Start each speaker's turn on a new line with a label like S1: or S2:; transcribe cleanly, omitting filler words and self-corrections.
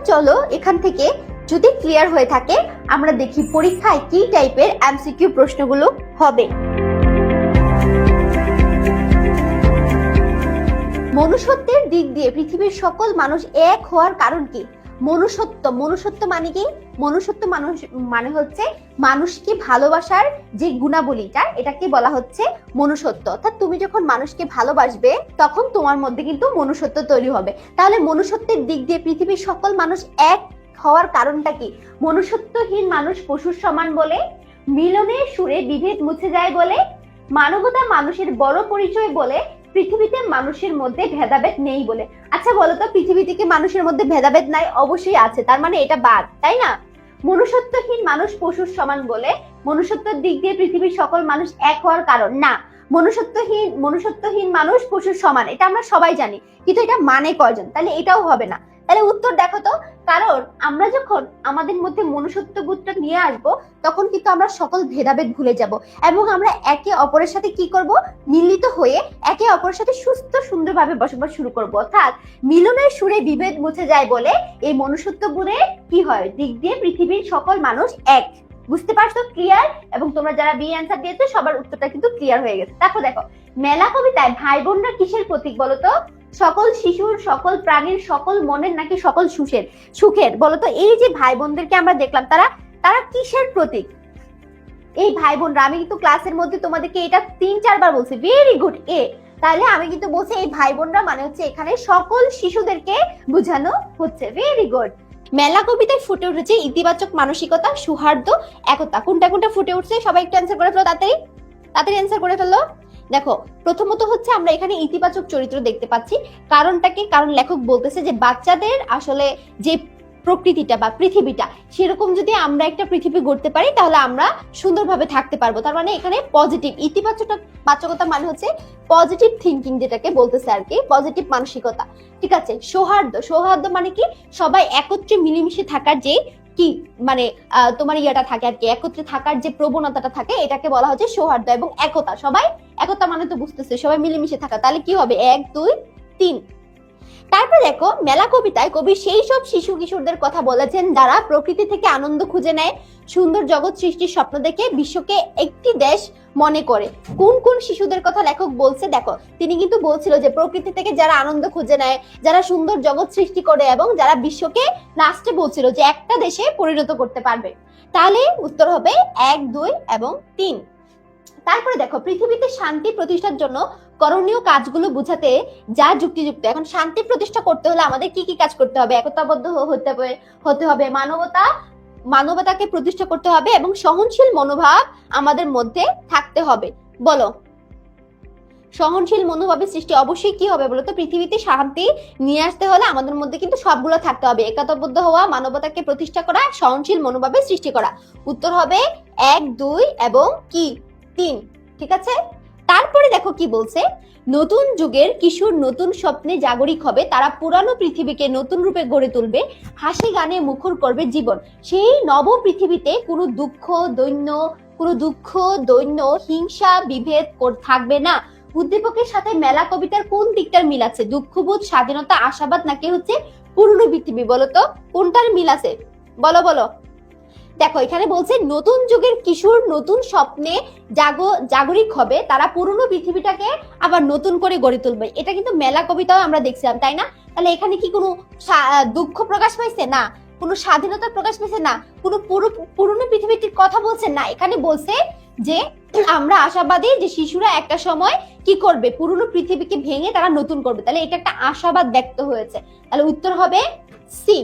S1: চলো এখান থেকে যদি ক্লিয়ার হয়ে থাকে আমরা দেখি পরীক্ষায় কি টাইপের এমসিকিউ প্রশ্নগুলো হবে। মনুষ্যত্বের দিক দিয়ে পৃথিবীর সকল মানুষ এক হওয়ার কারণ কি? মনুষ্যত্ব মানে কি? মনুষ্যত্ব মানে হচ্ছে মানুষকে ভালোবাসার যে গুণাবলীটা, এটাকে বলা হচ্ছে মনুষ্যত্ব। অর্থাৎ তুমি যখন মানুষকে ভালোবাসবে তখন তোমার মধ্যে কিন্তু মনুষ্যত্ব তৈরি হবে। তাহলে মনুষ্যত্বের দিক দিয়ে পৃথিবীর সকল মানুষ এক হওয়ার কারণটা কি? মনুষ্যত্বহীন মানুষ পশুর সমান বলে, মিলনের সুরে বিভেদ মুছে যায় বলে, মানবতা মানুষের বড় পরিচয় বলে, পৃথিবীতে মানুষের মধ্যে ভেদাভেদ নেই বলে। আচ্ছা বলো তো, পৃথিবীতে কি মানুষের মধ্যে ভেদাভেদ নাই? অবশ্যই আছে, তার মানে এটা বাদ, তাই না? মনুষ্যত্বহীন মানুষ পশুর সমান বলে মনুষ্যত্বের দিক দিয়ে পৃথিবীর সকল মানুষ এক হওয়ার কারণ না। মনুষ্যত্বহীন মানুষ পশুর সমান, এটা আমরা সবাই জানি, কিন্তু এটা মানে কয়জন? তাহলে এটাও হবে না। তাহলে উত্তর দেখো তো, কারণ আমরা যখন আমাদের মধ্যে মনুষ্যত্ববোধটা নিয়ে আসবো তখন কিন্তু আমরা সকল ভেদাভেদ ভুলে যাব এবং আমরা একে অপরের সাথে কি করব? মিলিত হয়ে একে অপরের সাথে সুস্থ সুন্দরভাবে বসবাস শুরু করব। অর্থাৎ মিলনের সুরে বিভেদ মুছে যায় বলে এই মনুষ্যত্ববোধের কি হয় দিক দিয়ে পৃথিবীর সকল মানুষ এক। বুঝতে পারছো? ক্লিয়ার? এবং তোমরা যারা বি অ্যান্সার দিয়েছো সবার উত্তরটা কিন্তু ক্লিয়ার হয়ে গেছে। দেখো দেখো, মেলা কবিতায় ভাই বোনরা কিসের প্রতীক বলো তো? সকল শিশুর, সকল প্রাণীর, সকল মনের, নাকি সকল সুখের? বলতো এই যে ভাই বোনদেরকে আমরা দেখলাম, তারা কিসের প্রতীক? এই ভাই বোনরা, আমি কিন্তু ক্লাসের মধ্যে তোমাদেরকে এটা 3-4 বার বলছি। ভেরি গুড, এ। তাহলে আমি কিন্তু বলছি এই ভাই বোনরা মানে হচ্ছে এখানে সকল শিশুদেরকে বোঝানো হচ্ছে। Very good. মেলা কবিতায় ফুটে উঠেছে ইতিবাচক মানসিকতা, সৌহার্দ্য, একতা। কোনটা কোনটা ফুটে উঠছে? সবাই একটু অ্যান্সার করে ফেলো, তাড়াতাড়ি অ্যান্সার করে ফেলো। দেখো, প্রথমত হচ্ছে আমরা এখানে ইতিবাচক চরিত্র দেখতে পাচ্ছি। কারণটাকে, কারণ লেখক বলতেছে যে বাচ্চাদের আসলে যে প্রকৃতিটা বা পৃথিবীটা, সেরকম যদি আমরা একটা পৃথিবী গড়তে পারি তাহলে আমরা সুন্দরভাবে থাকতে পারবো। তার মানে এখানে পজিটিভ, ইতিবাচকতা মানে হচ্ছে পজিটিভ থিঙ্কিং, যেটাকে বলতেছে আর কি, পজিটিভ মানসিকতা। ঠিক আছে। সৌহার্দ্য মানে কি? সবাই একত্রে মিলেমিশে থাকার যে কি মানে তোমার ইয়েটা থাকে আর কি, একত্রে থাকার যে প্রবণতাটা থাকে, এটাকে বলা হচ্ছে সৌহার্দ্য। এবং একতা, একতা মানে তো বুঝতেছে সবাই মিলেমিশে থাকা। তাহলে কি হবে? 1, 2, 3। তারপর দেখো, মেলা কবিতায় কবি সেই সব শিশু কিশোরদের কথা বলেছেন যারা প্রকৃতি থেকে আনন্দ খুঁজে নেয়, সুন্দর জগৎ সৃষ্টির স্বপ্ন দেখে বিশ্বকে একটি দেশ মনে করে। কোন কোন শিশুদের কথা লেখক বলছে? দেখো, তিনি কিন্তু বলছিল যে প্রকৃতি থেকে যারা আনন্দ খুঁজে নেয়, যারা সুন্দর জগৎ সৃষ্টি করে এবং যারা বিশ্বকে লাস্টে বলছিল যে একটা দেশে পরিণত করতে পারবে। তাহলে উত্তর হবে 1, 2 এবং 3। তারপরে দেখো, পৃথিবীতে শান্তি প্রতিষ্ঠার জন্য করণীয় কাজগুলো বুঝাতে যা যুক্তিযুক্ত। এখন শান্তি প্রতিষ্ঠা করতে হলে আমাদের কি কি কাজ করতে হবে? একতাবদ্ধ হতে হবে, মানবতাকে প্রতিষ্ঠা করতে হবে এবং সহনশীল মনোভাব আমাদের মধ্যে থাকতে হবে। বলো, সহনশীল মনোভাবের সৃষ্টি অবশ্যই কি হবে বলতো? পৃথিবীতে শান্তি নিয়ে আসতে হলে আমাদের মধ্যে কিন্তু সবগুলো থাকতে হবে। একতাবদ্ধ হওয়া, মানবতাকে প্রতিষ্ঠা করা, সহনশীল মনোভাবের সৃষ্টি করা। উত্তর হবে 1, 2 এবং কি 3। ঠিক আছে। তারপরে দেখো কি বলছে, নতুন যুগের কিশোর নতুন স্বপ্নে জাগরিক হবে, তারা পুরানো পৃথিবীকে নতুন রূপে গড়ে তুলবে, হাসি গানে মুখর করবে জীবন। সেই নব পৃথিবীতে কোনো দুঃখ, দৈন্য, হিংসা, বিভেদ থাকবে না। উদ্দীপকের সাথে মেলা কবিতার কোন দিকটার মিল আছে? দুঃখবোধ, স্বাধীনতা, আশাবাদ, নাকি হচ্ছে পুরনো পৃথিবী? বলতো কোনটার মিল আছে? বলো। দেখো, এখানে বলছে নতুন যুগের কিশোর নতুন স্বপ্নে জাগরিক হবে, তারা পুরনো পৃথিবীটাকে আবার নতুন করে গড়ে তুলবে। এটা কিন্তু মেলা কবিতাও আমরা দেখছিলাম, তাই না? তাহলে এখানে কি কোনো দুঃখ প্রকাশ পাইছে? না। কোনো স্বাধীনতা প্রকাশ পাইছে? না। কোনো পুরনো পৃথিবীটির কথা বলছে? না। এখানে বলছে যে আমরা আশাবাদী যে শিশুরা একটা সময় কি করবে? পুরনো পৃথিবীকে ভেঙে তারা নতুন করবে। তাহলে এটা একটা আশাবাদ ব্যক্ত হয়েছে। তাহলে উত্তর হবে সি।